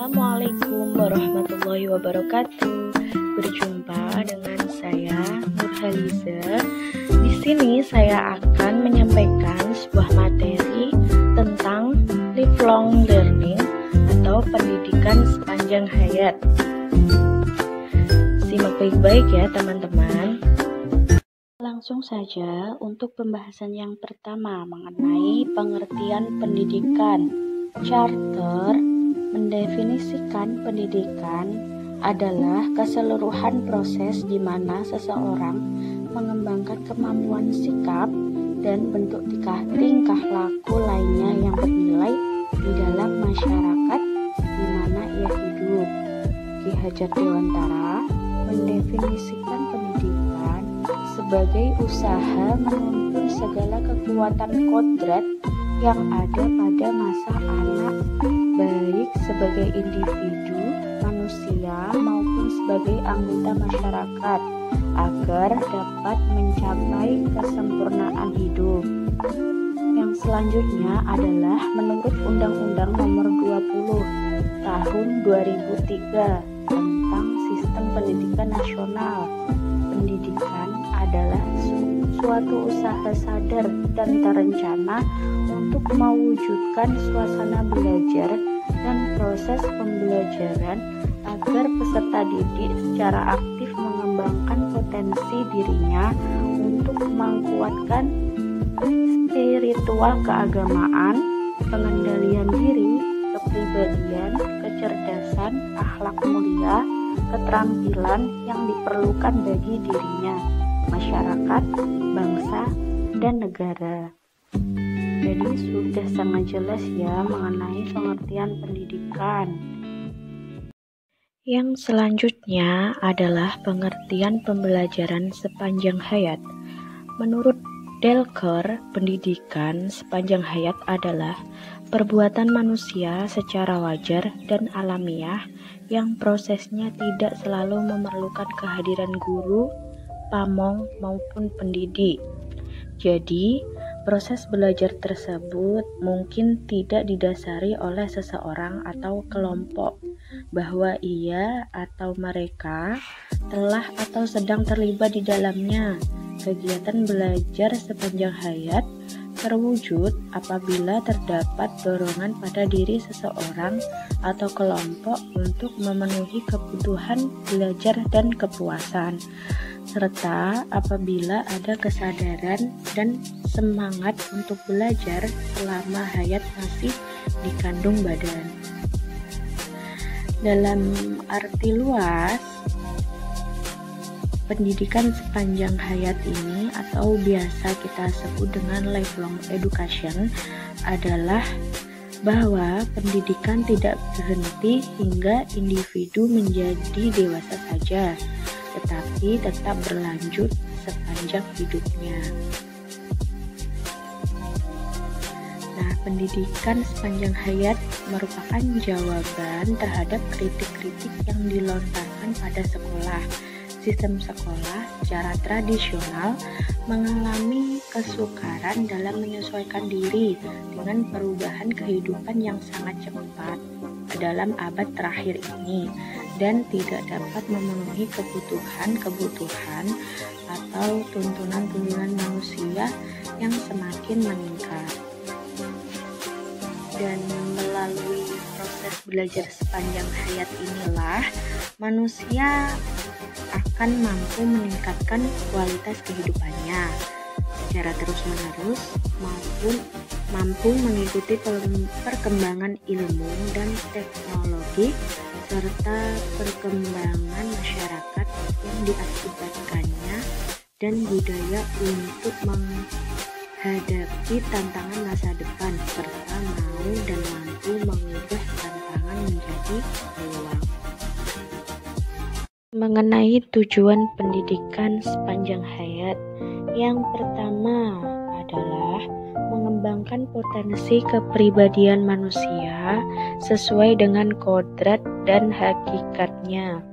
Assalamualaikum warahmatullahi wabarakatuh. Berjumpa dengan saya Nurhaliza. Di sini saya akan menyampaikan sebuah materi tentang lifelong learning atau pendidikan sepanjang hayat. Simak baik-baik ya teman-teman. Langsung saja untuk pembahasan yang pertama mengenai pengertian pendidikan. Charter mendefinisikan pendidikan adalah keseluruhan proses di mana seseorang mengembangkan kemampuan sikap dan bentuk tingkah laku lainnya yang bernilai di dalam masyarakat di mana ia hidup. Ki Hajar Dewantara mendefinisikan pendidikan sebagai usaha menuntun segala kekuatan kodrat yang ada pada masa anak, baik sebagai individu, manusia, maupun sebagai anggota masyarakat, agar dapat mencapai kesempurnaan hidup. Yang selanjutnya adalah menurut Undang-Undang Nomor 20 Tahun 2003 tentang Sistem Pendidikan Nasional. Pendidikan adalah suatu usaha sadar dan terencana untuk mewujudkan suasana belajar dan proses pembelajaran agar peserta didik secara aktif mengembangkan potensi dirinya untuk menguatkan spiritual keagamaan, pengendalian diri, kepribadian, kecerdasan, akhlak mulia, keterampilan yang diperlukan bagi dirinya, masyarakat, bangsa, dan negara. Jadi sudah sangat jelas ya mengenai pengertian pendidikan. Yang selanjutnya adalah pengertian pembelajaran sepanjang hayat. Menurut Delker, pendidikan sepanjang hayat adalah perbuatan manusia secara wajar dan alamiah yang prosesnya tidak selalu memerlukan kehadiran guru, pamong, maupun pendidik. Jadi, proses belajar tersebut mungkin tidak didasari oleh seseorang atau kelompok, bahwa ia atau mereka telah atau sedang terlibat di dalamnya. Kegiatan belajar sepanjang hayat terwujud apabila terdapat dorongan pada diri seseorang atau kelompok untuk memenuhi kebutuhan belajar dan kepuasan, serta apabila ada kesadaran dan semangat untuk belajar selama hayat masih dikandung badan. Dalam arti luas, pendidikan sepanjang hayat ini atau biasa kita sebut dengan lifelong education adalah bahwa pendidikan tidak berhenti hingga individu menjadi dewasa saja, tetapi tetap berlanjut sepanjang hidupnya. Nah, pendidikan sepanjang hayat merupakan jawaban terhadap kritik-kritik yang dilontarkan pada sekolah. Sistem sekolah secara tradisional mengalami kesukaran dalam menyesuaikan diri dengan perubahan kehidupan yang sangat cepat dalam abad terakhir ini dan tidak dapat memenuhi kebutuhan atau tuntunan manusia yang semakin meningkat. Dan melalui proses belajar sepanjang hayat inilah manusia akan mampu meningkatkan kualitas kehidupannya secara terus-menerus maupun mampu mengikuti perkembangan ilmu dan teknologi serta perkembangan masyarakat yang diakibatkannya dan budaya untuk menghadapi tantangan masa depan serta mau dan mampu mengubah tantangan menjadi peluang. Mengenai tujuan pendidikan sepanjang hayat, yang pertama adalah mengembangkan potensi kepribadian manusia sesuai dengan kodrat dan hakikatnya.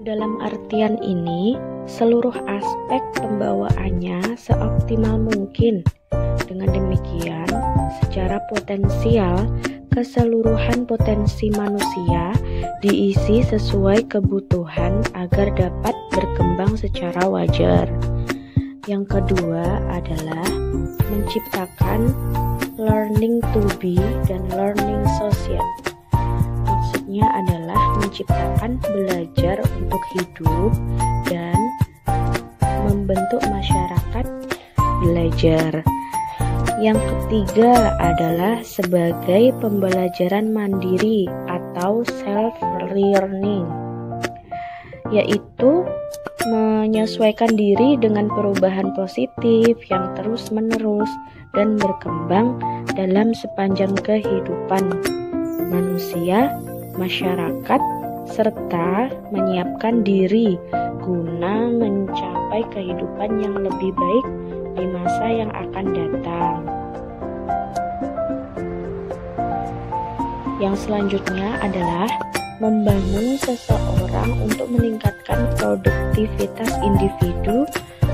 Dalam artian ini, seluruh aspek pembawaannya seoptimal mungkin. Dengan demikian, secara potensial, keseluruhan potensi manusia diisi sesuai kebutuhan agar dapat berkembang secara wajar. Yang kedua adalah menciptakan learning to be dan learning social. Maksudnya adalah menciptakan belajar untuk hidup dan membentuk masyarakat belajar. Yang ketiga adalah sebagai pembelajaran mandiri atau self-learning, yaitu menyesuaikan diri dengan perubahan positif yang terus-menerus dan berkembang dalam sepanjang kehidupan manusia, masyarakat, serta menyiapkan diri guna mencapai kehidupan yang lebih baik di masa yang akan datang. Yang selanjutnya adalah membangun seseorang untuk meningkatkan produktivitas individu,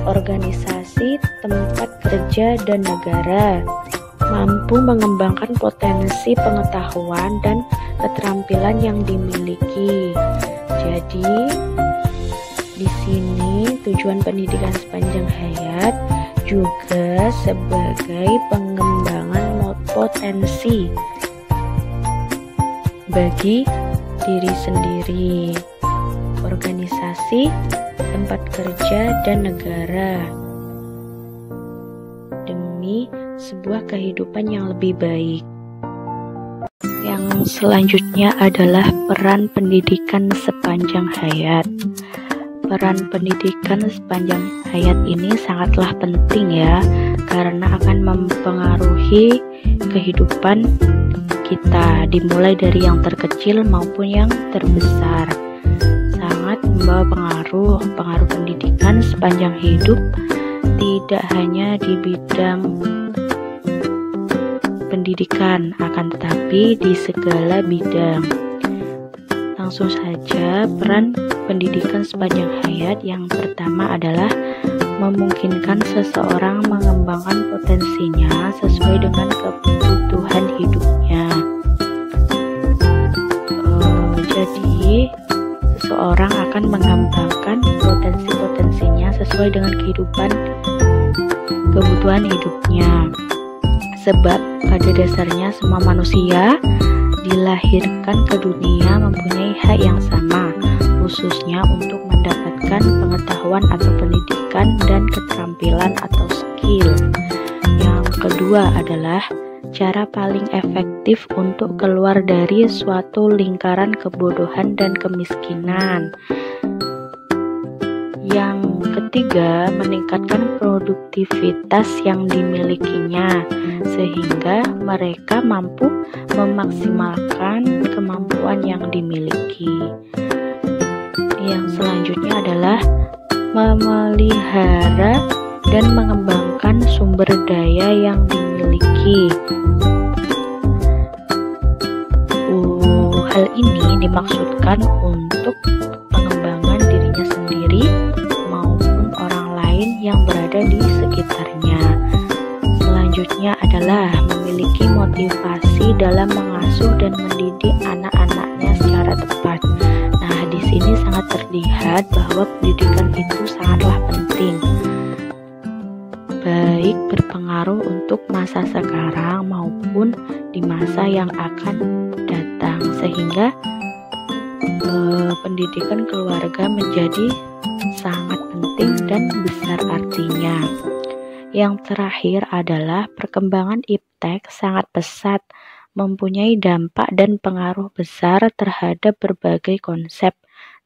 organisasi, tempat kerja, dan negara, mampu mengembangkan potensi pengetahuan dan keterampilan yang dimiliki. Jadi, di sini tujuan pendidikan sepanjang hayat juga sebagai pengembangan potensi bagi diri sendiri, organisasi, tempat kerja, dan negara demi sebuah kehidupan yang lebih baik. Yang selanjutnya adalah peran pendidikan sepanjang hayat. Peran pendidikan sepanjang hayat ini sangatlah penting ya, karena akan mempengaruhi kehidupan kita, dimulai dari yang terkecil maupun yang terbesar. Sangat membawa pengaruh pendidikan sepanjang hidup, tidak hanya di bidang pendidikan, akan tetapi di segala bidang. Langsung saja, peran pendidikan sepanjang hayat yang pertama adalah memungkinkan seseorang mengembangkan potensinya sesuai dengan kebutuhan hidupnya. Jadi, seseorang akan mengembangkan potensi-potensinya sesuai dengan kebutuhan hidupnya. Sebab pada dasarnya semua manusia dilahirkan ke dunia mempunyai hak yang sama, khususnya untuk mendapatkan pengetahuan atau pendidikan dan keterampilan atau skill. Yang kedua adalah cara paling efektif untuk keluar dari suatu lingkaran kebodohan dan kemiskinan. Yang ketiga, meningkatkan produktivitas yang dimilikinya sehingga mereka mampu memaksimalkan kemampuan yang dimiliki. Yang selanjutnya adalah memelihara dan mengembangkan sumber daya yang dimiliki. Hal ini dimaksudkan untuk pengembangan dirinya sendiri maupun orang lain yang berada di sekitarnya. Selanjutnya adalah memiliki motivasi dalam mengasuh dan mendidik anak-anaknya secara tepat. Nah, di sini sangat terlihat bahwa pendidikan itu sangatlah penting, baik berpengaruh untuk masa sekarang maupun di masa yang akan datang, sehingga pendidikan keluarga menjadi sangat penting dan besar artinya. Yang terakhir adalah perkembangan iptek sangat pesat, mempunyai dampak dan pengaruh besar terhadap berbagai konsep,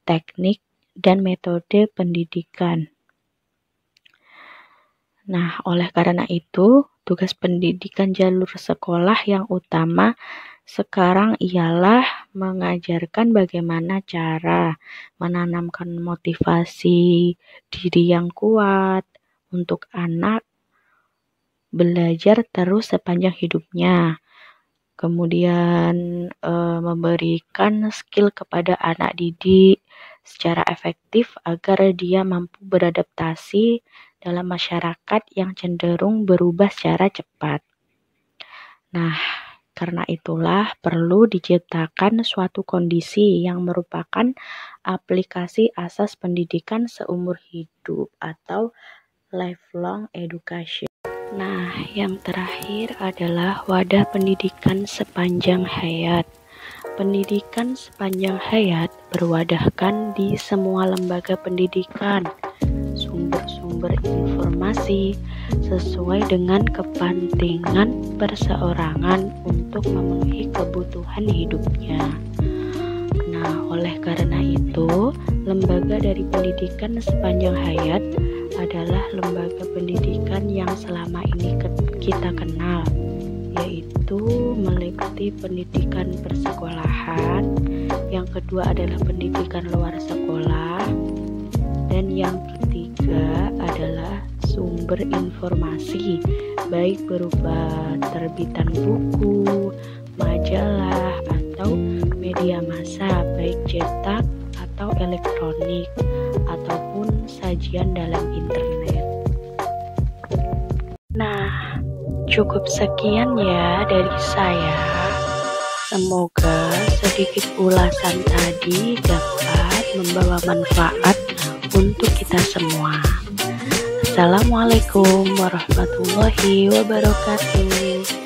teknik, dan metode pendidikan. Nah, oleh karena itu, tugas pendidikan jalur sekolah yang utama sekarang ialah mengajarkan bagaimana cara menanamkan motivasi diri yang kuat untuk anak belajar terus sepanjang hidupnya. Kemudian memberikan skill kepada anak didik secara efektif agar dia mampu beradaptasi dalam masyarakat yang cenderung berubah secara cepat. Nah, Karena itulah perlu diciptakan suatu kondisi yang merupakan aplikasi asas pendidikan seumur hidup atau lifelong education. Nah, yang terakhir adalah wadah pendidikan sepanjang hayat. Pendidikan sepanjang hayat berwadahkan di semua lembaga pendidikan, sumber-sumber informasi sesuai dengan kepentingan perseorangan untuk memenuhi kebutuhan hidupnya. Nah, oleh karena itu, lembaga dari pendidikan sepanjang hayat adalah lembaga pendidikan yang selama ini kita kenal, yaitu meliputi pendidikan persekolahan, yang kedua adalah pendidikan luar sekolah, dan yang ketiga adalah sumber informasi, baik berupa terbitan buku, majalah, atau media massa, baik cetak atau elektronik, ataupun sajian dalam internet. Nah, cukup sekian ya dari saya. Semoga sedikit ulasan tadi dapat membawa manfaat untuk kita semua. Assalamualaikum warahmatullahi wabarakatuh.